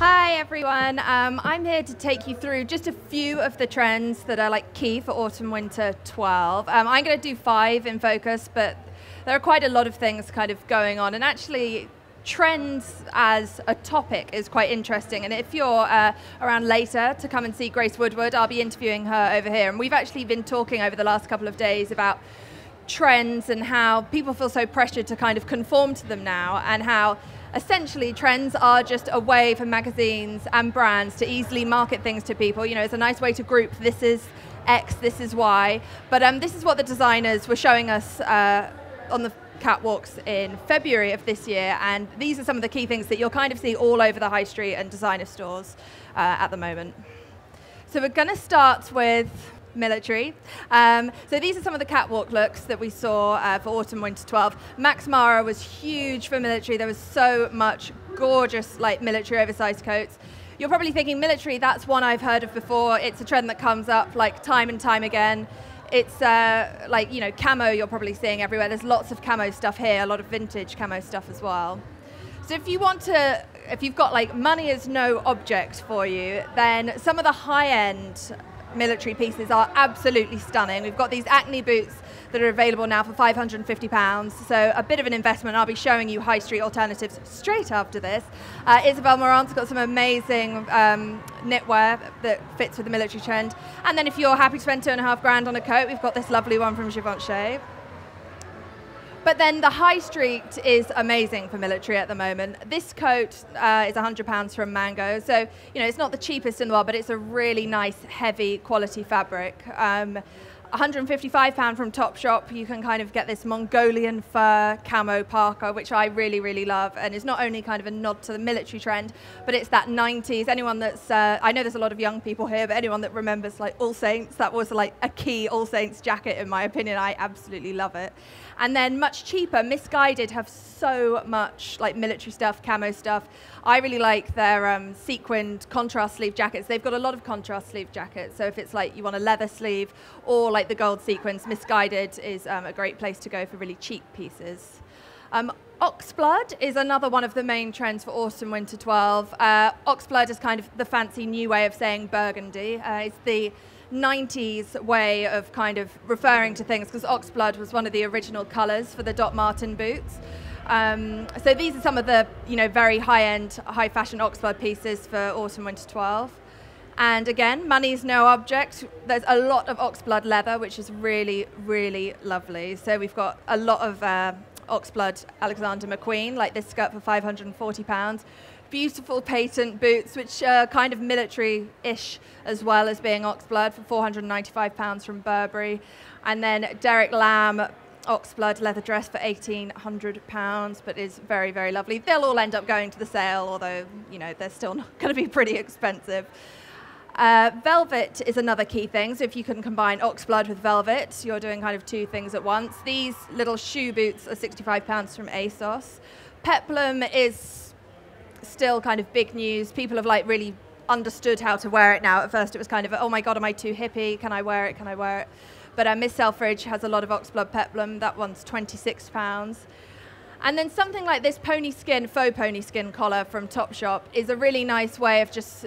Hi everyone, I'm here to take you through just a few of the trends that are like key for autumn/winter 12. I'm going to do 5 in focus, but there are quite a lot of things kind of going on, and actually trends as a topic is quite interesting. And if you're around later to come and see Grace Woodward, I'll be interviewing her over here, and we've actually been talking over the last couple of days about trends and how people feel so pressured to kind of conform to them now, and how essentially trends are just a way for magazines and brands to easily market things to people. You know, it's a nice way to group, this is X, this is Y, but this is what the designers were showing us on the catwalks in February of this year, and these are some of the key things that you'll kind of see all over the high street and designer stores at the moment. So we're going to start with military. So these are some of the catwalk looks that we saw for autumn/winter 12. Max Mara was huge for military. There was so much gorgeous like military oversized coats. You're probably thinking military, that's one I've heard of before. It's a trend that comes up like time and time again. It's like, you know, camo you're probably seeing everywhere. There's lots of camo stuff here, a lot of vintage camo stuff as well. So if you've got like money is no object for you, then some of the high-end military pieces are absolutely stunning. We've got these Acne boots that are available now for £550, so a bit of an investment. I'll be showing you high street alternatives straight after this. Isabel Marant's got some amazing knitwear that fits with the military trend. And then if you're happy to spend £2.5 grand on a coat, we've got this lovely one from Givenchy. But then the high street is amazing for military at the moment. This coat is £100 from Mango. So, you know, it's not the cheapest in the world, but it's a really nice, heavy quality fabric. £155 from Topshop. You can kind of get this Mongolian fur camo parka, which I really, really love. And it's not only kind of a nod to the military trend, but it's that 90s. Anyone that's, I know there's a lot of young people here, but anyone that remembers like All Saints, that was like a key All Saints jacket in my opinion. I absolutely love it. And then much cheaper, Misguided have so much like military stuff, camo stuff. I really like their sequined contrast sleeve jackets. They've got a lot of contrast sleeve jackets. So if it's like you want a leather sleeve or like the gold sequins, Misguided is a great place to go for really cheap pieces. Oxblood is another one of the main trends for autumn/winter 12. Oxblood is kind of the fancy new way of saying burgundy. It's the 90s way of kind of referring to things, because Oxblood was one of the original colors for the Doc Marten boots. So these are some of the, you know, very high-end, high-fashion Oxblood pieces for autumn/winter 12. And again, money's no object. There's a lot of Oxblood leather, which is really, really lovely. So we've got a lot of Oxblood Alexander McQueen, like this skirt for £540. Beautiful patent boots, which are kind of military-ish as well as being Oxblood, for £495 from Burberry. And then Derek Lamb Oxblood leather dress for £1,800, but is very, very lovely. They'll all end up going to the sale, although, you know, they're still going to be pretty expensive. Velvet is another key thing, so if you can combine Oxblood with velvet, you're doing kind of 2 things at once. These little shoe boots are £65 from ASOS. Peplum is still kind of big news. People have like really understood how to wear it now. At first it was kind of, oh my god, am I too hippie? Can I wear it? Can I wear it? But Miss Selfridge has a lot of Oxblood Peplum. That one's £26. And then something like this faux pony skin collar from Topshop is a really nice way of just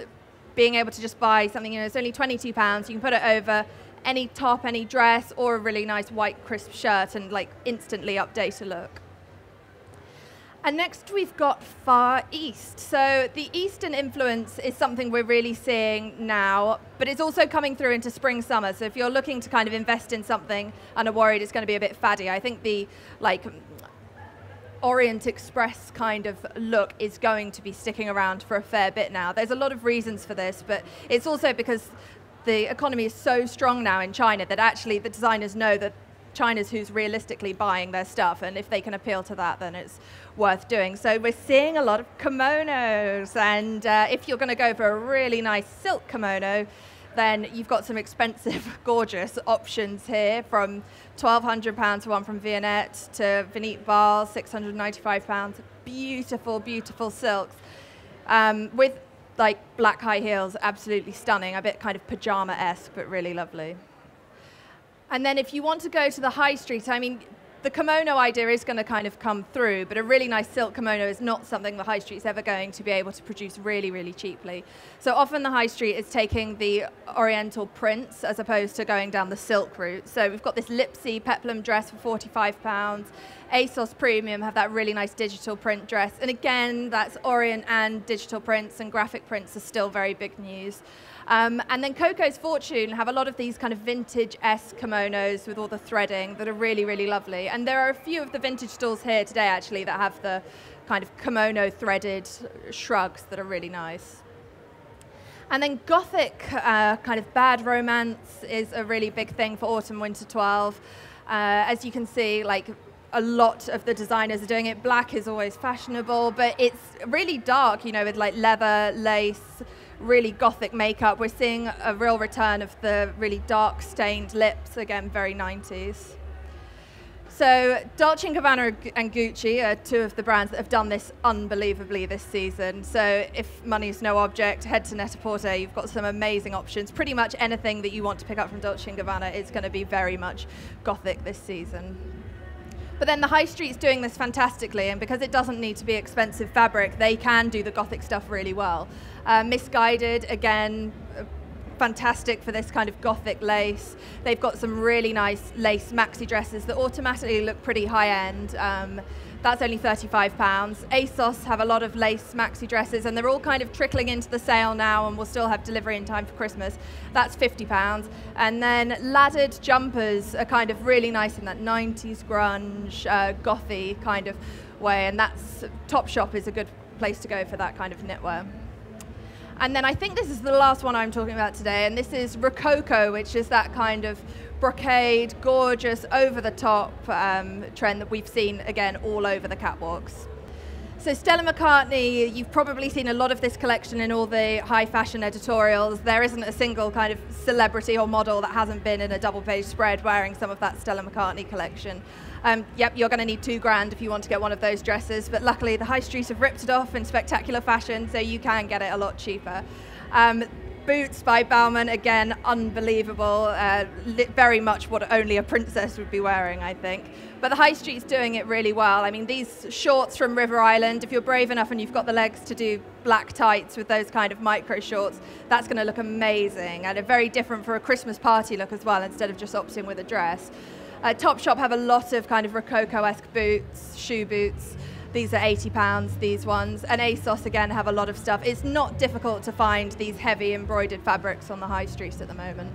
being able to just buy something, you know, it's only £22. You can put it over any top, any dress, or a really nice white crisp shirt and like instantly update a look. And next we've got Far East. So the Eastern influence is something we're really seeing now, but it's also coming through into spring, summer. So if you're looking to kind of invest in something and are worried it's going to be a bit faddy, I think the like Orient Express kind of look is going to be sticking around for a fair bit now. There's a lot of reasons for this, but it's also because the economy is so strong now in China that actually the designers know that China's who's realistically buying their stuff, and if they can appeal to that, then it's worth doing. So we're seeing a lot of kimonos, and if you're going to go for a really nice silk kimono, then you've got some expensive, gorgeous options here, from £1,200 for one from Viennette to Vinit Val, £695. Beautiful, beautiful silks with like black high heels, absolutely stunning, a bit kind of pajama-esque, but really lovely. And then if you want to go to the high street, I mean, the kimono idea is going to kind of come through, but a really nice silk kimono is not something the high street's ever going to be able to produce really, really cheaply. So often the high street is taking the oriental prints as opposed to going down the silk route. So we've got this Lipsy peplum dress for £45. ASOS Premium have that really nice digital print dress. And again, that's Orient and digital prints, and graphic prints are still very big news. And then Coco's Fortune have a lot of these kind of vintage-esque kimonos with all the threading that are really, really lovely. And there are a few of the vintage stalls here today, actually, that have the kind of kimono threaded shrugs that are really nice. And then Gothic kind of bad romance is a really big thing for autumn winter 12. As you can see, like, a lot of the designers are doing it. Black is always fashionable, but it's really dark, you know, with like leather, lace, really Gothic makeup. We're seeing a real return of the really dark stained lips, again, very 90s. So Dolce & Gabbana and Gucci are two of the brands that have done this unbelievably this season. So if money's no object, head to Net-a-Porter. You've got some amazing options. Pretty much anything that you want to pick up from Dolce & Gabbana is going to be very much Gothic this season. But then the high street's doing this fantastically, and because it doesn't need to be expensive fabric, they can do the Gothic stuff really well. Misguided, again, fantastic for this kind of Gothic lace. They've got some really nice lace maxi dresses that automatically look pretty high-end. That's only £35. ASOS have a lot of lace maxi dresses, and they're all kind of trickling into the sale now, and we'll still have delivery in time for Christmas. That's £50. And then laddered jumpers are kind of really nice in that 90s grunge, gothy kind of way, and that's Topshop is a good place to go for that kind of knitwear. And then I think this is the last one I'm talking about today, and this is Rococo, which is that kind of brocade, gorgeous, over-the-top trend that we've seen, again, all over the catwalks. So Stella McCartney, you've probably seen a lot of this collection in all the high fashion editorials. There isn't a single kind of celebrity or model that hasn't been in a double-page spread wearing some of that Stella McCartney collection. Yep, you're going to need £2 if you want to get one of those dresses, but luckily the high street have ripped it off in spectacular fashion, so you can get it a lot cheaper. Boots by Bauman, again, unbelievable, very much what only a princess would be wearing, I think. But the high street's doing it really well. I mean, these shorts from River Island, if you're brave enough and you've got the legs to do black tights with those kind of micro shorts, that's going to look amazing, and very different for a Christmas party look as well, instead of just opting with a dress. Topshop have a lot of kind of Rococo-esque boots, shoe boots. These are £80, these ones. And ASOS, again, have a lot of stuff. It's not difficult to find these heavy embroidered fabrics on the high streets at the moment.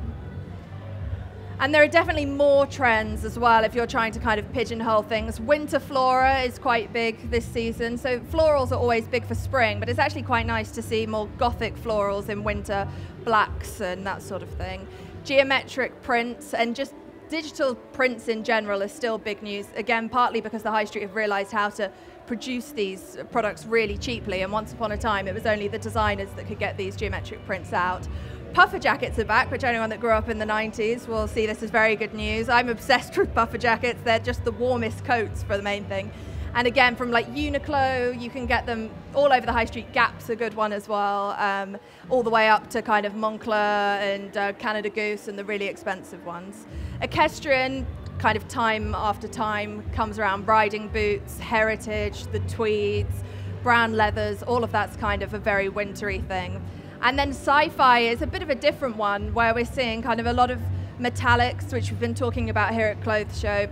And there are definitely more trends as well if you're trying to kind of pigeonhole things. Winter flora is quite big this season. So florals are always big for spring, but it's actually quite nice to see more Gothic florals in winter, blacks and that sort of thing. Geometric prints and just digital prints in general are still big news. Again, partly because the high street have realized how to produce these products really cheaply, and once upon a time it was only the designers that could get these geometric prints out. Puffer jackets are back, which anyone that grew up in the 90s will see this as very good news. I'm obsessed with puffer jackets. They're just the warmest coats for the main thing. And again, from like Uniqlo, you can get them all over the high street. Gap's a good one as well, all the way up to kind of Moncler and Canada Goose and the really expensive ones. Equestrian, kind of time after time comes around. Riding boots, heritage, the tweeds, brown leathers, all of that's kind of a very wintry thing. And then sci-fi is a bit of a different one, where we're seeing kind of a lot of metallics, which we've been talking about here at Clothes Show,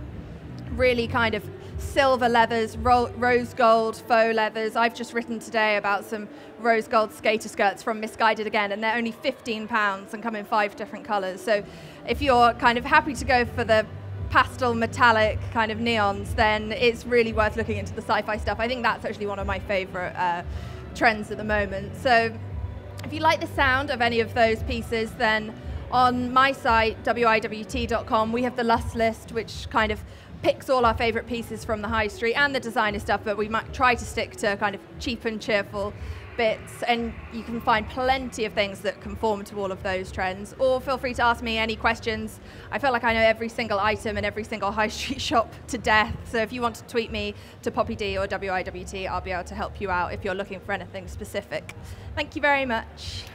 really kind of silver leathers, rose gold faux leathers. I've just written today about some rose gold skater skirts from Misguided again, and they're only £15 and come in 5 different colours. So if you're kind of happy to go for the pastel metallic kind of neons, then it's really worth looking into the sci-fi stuff. I think that's actually one of my favourite trends at the moment. So if you like the sound of any of those pieces, then on my site, WIWT.com, we have the Lust List, which kind of picks all our favourite pieces from the high street and the designer stuff, but we might try to stick to kind of cheap and cheerful bits, and you can find plenty of things that conform to all of those trends. Or feel free to ask me any questions. I feel like I know every single item in every single high street shop to death, so if you want to tweet me to Poppy D or WIWT, I'll be able to help you out if you're looking for anything specific. Thank you very much.